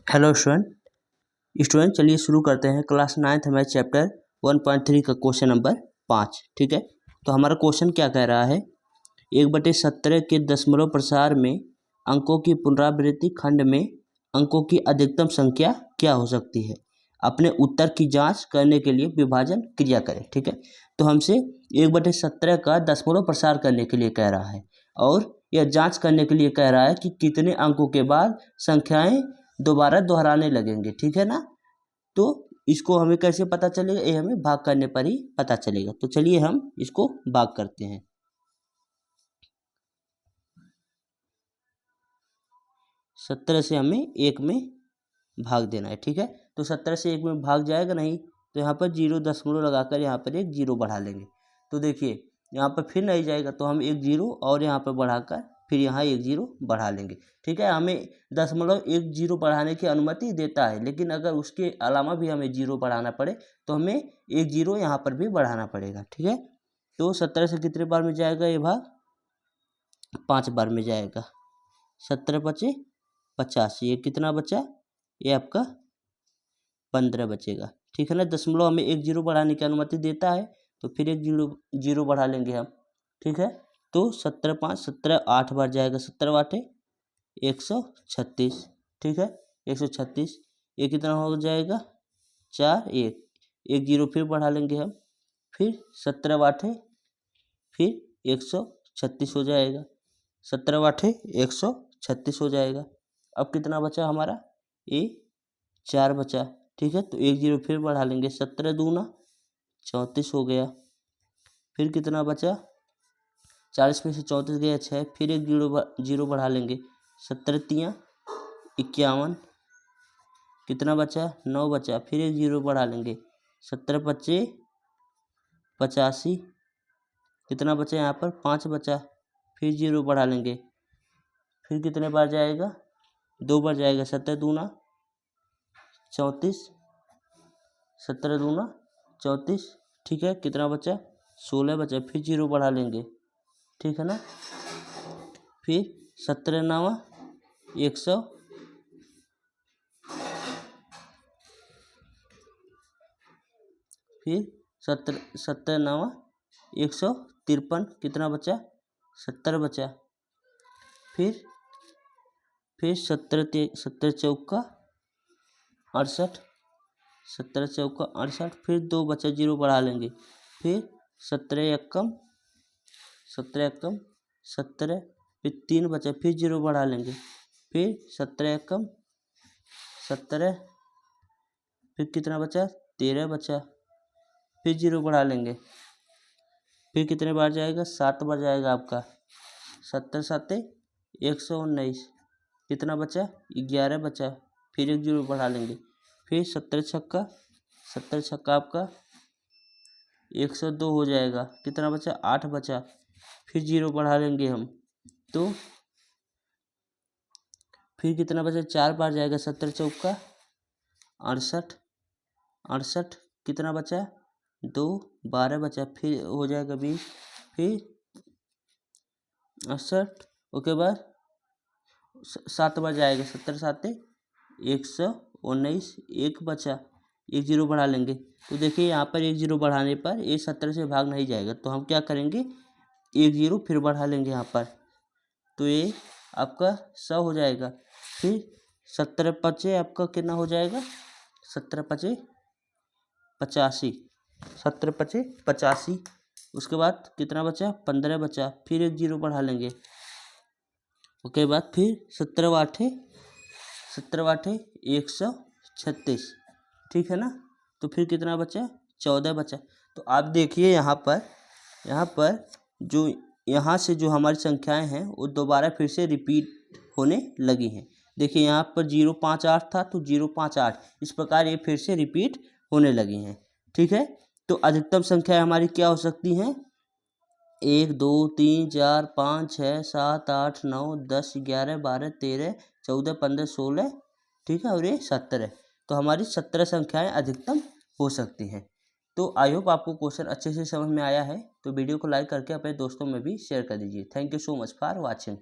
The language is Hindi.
हेलो स्टूडेंट चलिए शुरू करते हैं। क्लास 9th हमारे चैप्टर 1.3 का क्वेश्चन नंबर 5। ठीक है, तो हमारा क्वेश्चन क्या कह रहा है, 1/17 के दशमलव प्रसार में अंकों की पुनरावृत्ति खंड में अंकों की अधिकतम संख्या क्या हो सकती है। अपने उत्तर की जांच करने के लिए विभाजन क्रिया करें। ठीक है, तो हमसे 1/17 का दशमलव प्रसार करने के लिए कह रहा है और यह जांच करने के लिए कह रहा है कि कितने अंकों के बाद संख्याएं दोबारा दोहराने लगेंगे। ठीक है ना, तो इसको हमें कैसे पता चलेगा, ये हमें भाग करने पर ही पता चलेगा। तो चलिए हम इसको भाग करते हैं। 17 से हमें 1 में भाग देना है। ठीक है, तो 17 से 1 में भाग जाएगा नहीं, तो यहाँ पर 0 लगाकर यहाँ पर एक 0 बढ़ा लेंगे। तो देखिए यहाँ पर फिर नहीं जाएगा, तो हम एक 0 और यहाँ पर बढ़ाकर फिर यहाँ एक 0 बढ़ा लेंगे। ठीक है, हमें 0.10 बढ़ाने की अनुमति देता है, लेकिन अगर उसके अलावा भी हमें 0 बढ़ाना पड़े तो हमें एक 0 यहाँ पर भी बढ़ाना पड़ेगा। ठीक है, तो 17 से कितने बार में जाएगा ये भाग, 5 बार में जाएगा। 17 × 50, ये कितना बचा, ये आपका 15 बचेगा। ठीक है ना, दशमलव हमें एक 0 बढ़ाने की अनुमति देता है, तो फिर एक 0 बढ़ा लेंगे हम। ठीक है, तो 17 × 5 17, 8 बार जाएगा। 17 8 136। ठीक है, 136, ये कितना हो जाएगा, 4 1 एक 0 फिर बढ़ा लेंगे हम, फिर 17 8 फिर 136 हो जाएगा। 17 8 136 हो जाएगा। अब कितना बचा हमारा, ये 4 बचा। ठीक है, तो एक 0 फिर बढ़ा लेंगे, 17 दूना 34 हो गया। फिर कितना बचा, 40 में से 34 गया 6, फिर एक 0 बढ़ा लेंगे। 17 3 51, कितना बचा, 9 बचा। फिर एक 0 बढ़ा लेंगे। 17 25 85, कितना बचा यहाँ पर, 5 बचा। फिर 0 बढ़ा लेंगे, फिर कितने बार जाएगा, 2 बार जाएगा। 17 दूना 34, 17 दूना 34। ठीक है, कितना बचा, 16 बचा। फिर 0 बढ़ा लेंगे। ठीक है ना, फिर 17 9 100, फिर 17 9 153, कितना बचा, 70 बचा। फिर 17 चौका 68, 17 चौका 68, फिर 2 बचा, 0 बढ़ा लेंगे। फिर 17 एकम 17, फिर 3 बचा, फिर 0 बढ़ा लेंगे। फिर 17 एकम 17, फिर कितना बचा, 13 बचा। फिर 0 बढ़ा लेंगे। फिर कितने बार जाएगा, 7 बार जाएगा आपका। 17 7 119, कितना बचा, 11 बचा। फिर एक 0 बढ़ा लेंगे। फिर 17 छक्का आपका 102 हो जाएगा। कितना बचा, 8 बचा। फिर 0 बढ़ा लेंगे हम, तो फिर कितना बचा, 4 बार जाएगा। 17 चौका 68, कितना बचा, 2 12 बचा। फिर हो जाएगा 20, फिर 68, उसके बाद 7 बार जाएगा। 17 7 119, 1 बचा, एक 0 बढ़ा लेंगे। तो देखिए यहाँ पर एक 0 बढ़ाने पर ये 17 से भाग नहीं जाएगा, तो हम क्या करेंगे, एक 0 फिर बढ़ा लेंगे यहाँ पर, तो ये आपका 100 हो जाएगा। फिर 17 5 आपका कितना हो जाएगा, 17 5 85, 17 5 85। उसके बाद कितना बचा, 15 बचा। फिर एक 0 बढ़ा लेंगे। उसके बाद फिर 17 8 136। ठीक है ना, तो फिर कितना बचा, 14 बचा। तो आप देखिए यहाँ पर जो यहाँ से जो हमारी संख्याएं हैं वो दोबारा फिर से रिपीट होने लगी हैं। देखिए यहाँ पर 058 था, तो 058 इस प्रकार ये फिर से रिपीट होने लगी हैं। ठीक है, तो अधिकतम संख्या हमारी क्या हो सकती हैं, 1 2 3 4 5 6 7 8 9 10 11 12 13 14 15 16। ठीक है, और ये 17 है, तो हमारी 17 संख्याएं अधिकतम हो सकती हैं। तो आई होप आपको क्वेश्चन अच्छे से समझ में आया है। तो वीडियो को लाइक करके अपने दोस्तों में भी शेयर कर दीजिए। Thank you so much for watching.